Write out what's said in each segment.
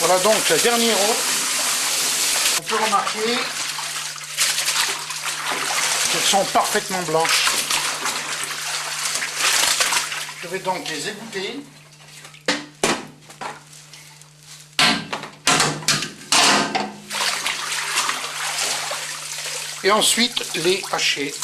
Voilà donc la dernière eau. On peut remarquer qu'elles sont parfaitement blanches. Je vais donc les égoutter. Et ensuite les hacher.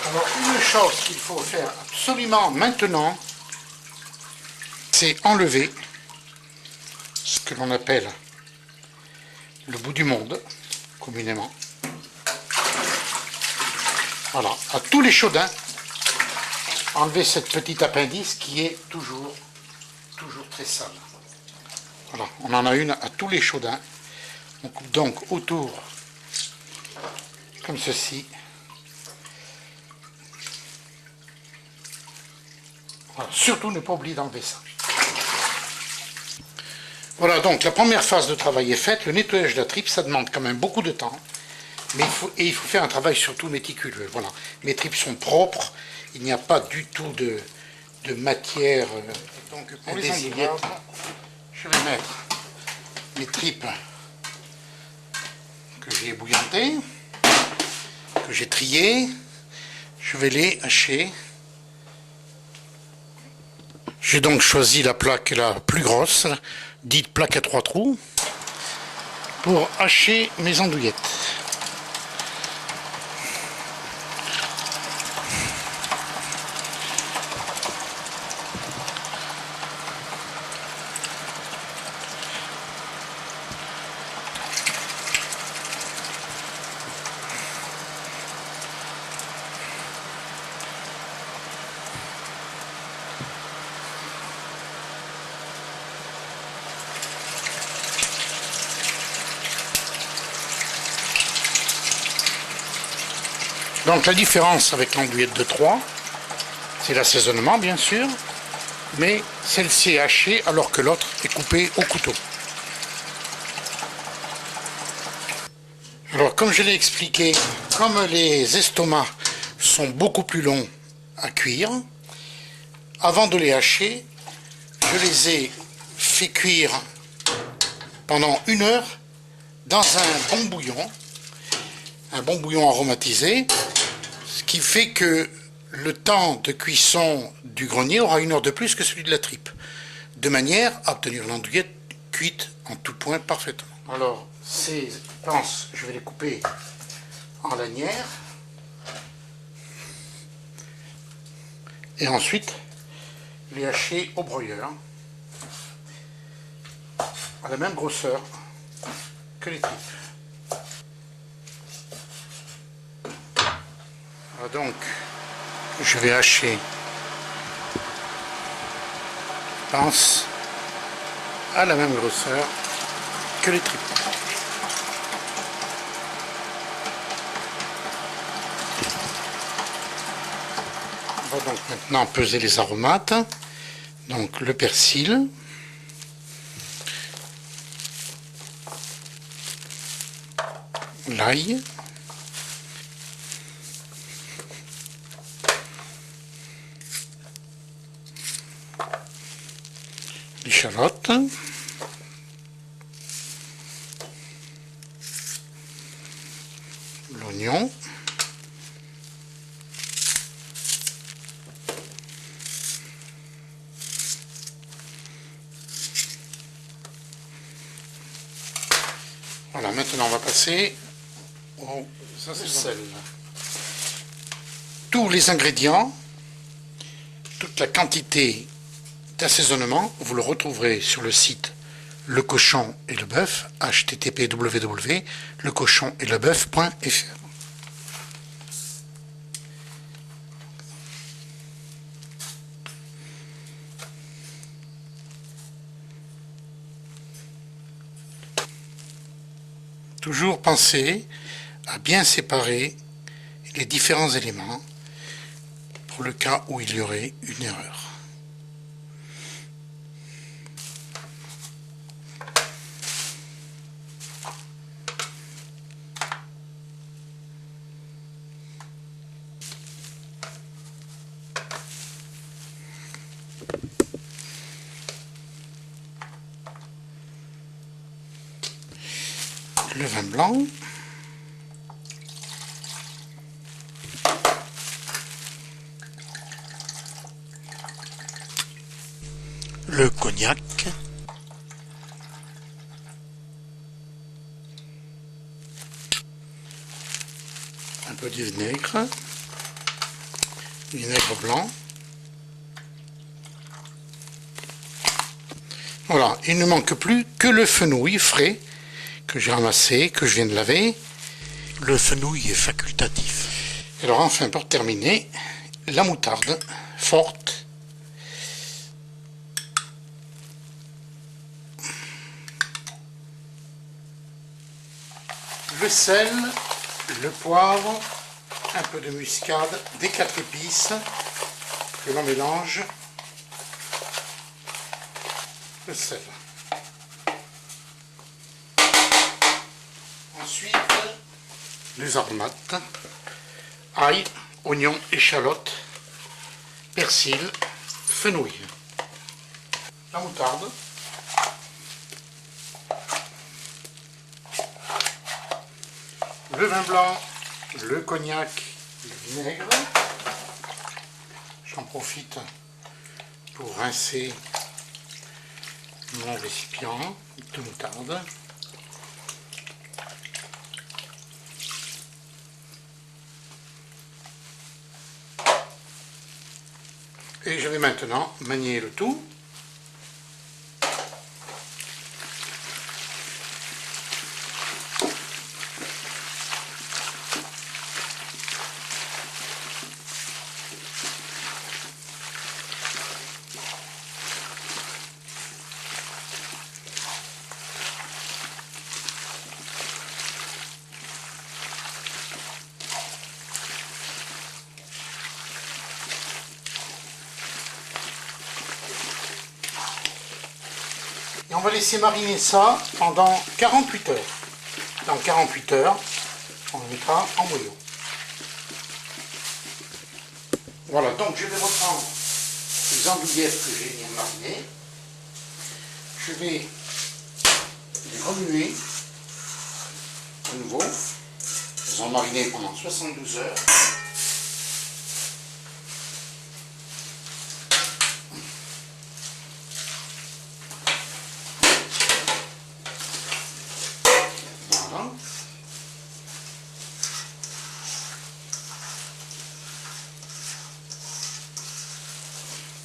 Alors une chose qu'il faut faire absolument maintenant, c'est enlever ce que l'on appelle le bout du monde, communément. Voilà, à tous les chaudins, enlever cette petite appendice qui est toujours très sale. Voilà, on en a une à tous les chaudins. On coupe donc autour, comme ceci. Voilà, surtout ne pas oublier d'enlever ça. Voilà, donc la première phase de travail est faite. Le nettoyage de la tripe, ça demande quand même beaucoup de temps. Mais il faut faire un travail surtout méticuleux. Voilà, mes tripes sont propres. Il n'y a pas du tout de matière indésirable. Je vais mettre mes tripes que j'ai ébouillantées, que j'ai triées. Je vais les hacher. J'ai donc choisi la plaque la plus grosse, dite plaque à 3 trous, pour hacher mes andouillettes. Donc la différence avec l'andouillette de 3, c'est l'assaisonnement bien sûr, mais celle-ci est hachée alors que l'autre est coupée au couteau. Alors comme je l'ai expliqué, comme les estomacs sont beaucoup plus longs à cuire, avant de les hacher, je les ai fait cuire pendant 1 heure dans un bon bouillon aromatisé, ce qui fait que le temps de cuisson du grenier aura 1 heure de plus que celui de la tripe, de manière à obtenir l'andouillette cuite en tout point parfaitement. Alors, ces planches, je vais les couper en lanières, et ensuite les hacher au broyeur, à la même grosseur que les tripes. Alors donc, je vais hacher, je pense, à la même grosseur que les tripes. On va donc maintenant peser les aromates. Donc le persil, l'ail, l'échalote, l'oignon, voilà, maintenant on va passer au sel. Tous les ingrédients, toute la quantité d'assaisonnement, vous le retrouverez sur le site Le Cochon et le Bœuf, http://lecochonetlebeuf.fr. Toujours penser à bien séparer les différents éléments pour le cas où il y aurait une erreur. le vin blanc, le cognac, un peu de vinaigre blanc. Voilà, il ne manque plus que le fenouil frais que j'ai ramassé, que je viens de laver. Le fenouil est facultatif. Et alors enfin, pour terminer, la moutarde forte. Le sel, le poivre, un peu de muscade, des 4 épices que l'on mélange. Le sel. Ensuite, les aromates, ail, oignon, échalote, persil, fenouil. La moutarde. Le vin blanc, le cognac, le vinaigre. J'en profite pour rincer mon récipient de moutarde. Et je vais maintenant manier le tout. Et on va laisser mariner ça pendant 48 heures. Dans 48 heures, on le mettra en bouillon. Voilà, donc je vais reprendre les andouillettes que j'ai mis mariner. Je vais les remuer à nouveau. Elles ont mariné pendant 72 heures. Voilà.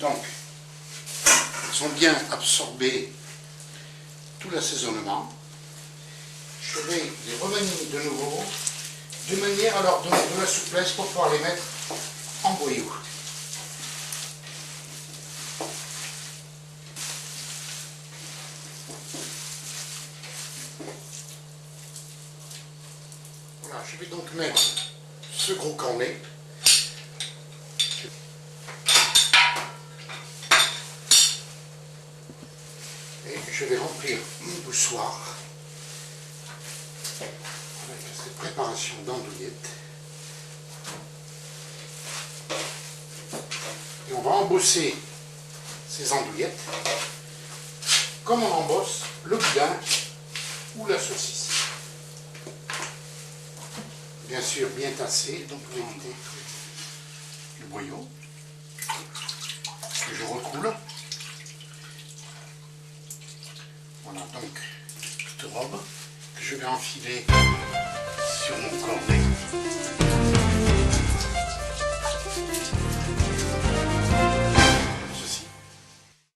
Donc, elles ont bien absorbé tout l'assaisonnement. Je vais les remanier de nouveau, de manière à leur donner de la souplesse pour pouvoir les mettre en boyau. Voilà, je vais donc mettre ce gros cornet. Et je vais remplir mon boussoir avec cette préparation d'andouillettes. Et on va embosser ces andouillettes comme on embosse le boudin ou la saucisse. Bien sûr, bien tassé, donc pour éviter le boyau. Que je recoule. Voilà donc cette robe que je vais enfiler sur mon cornet.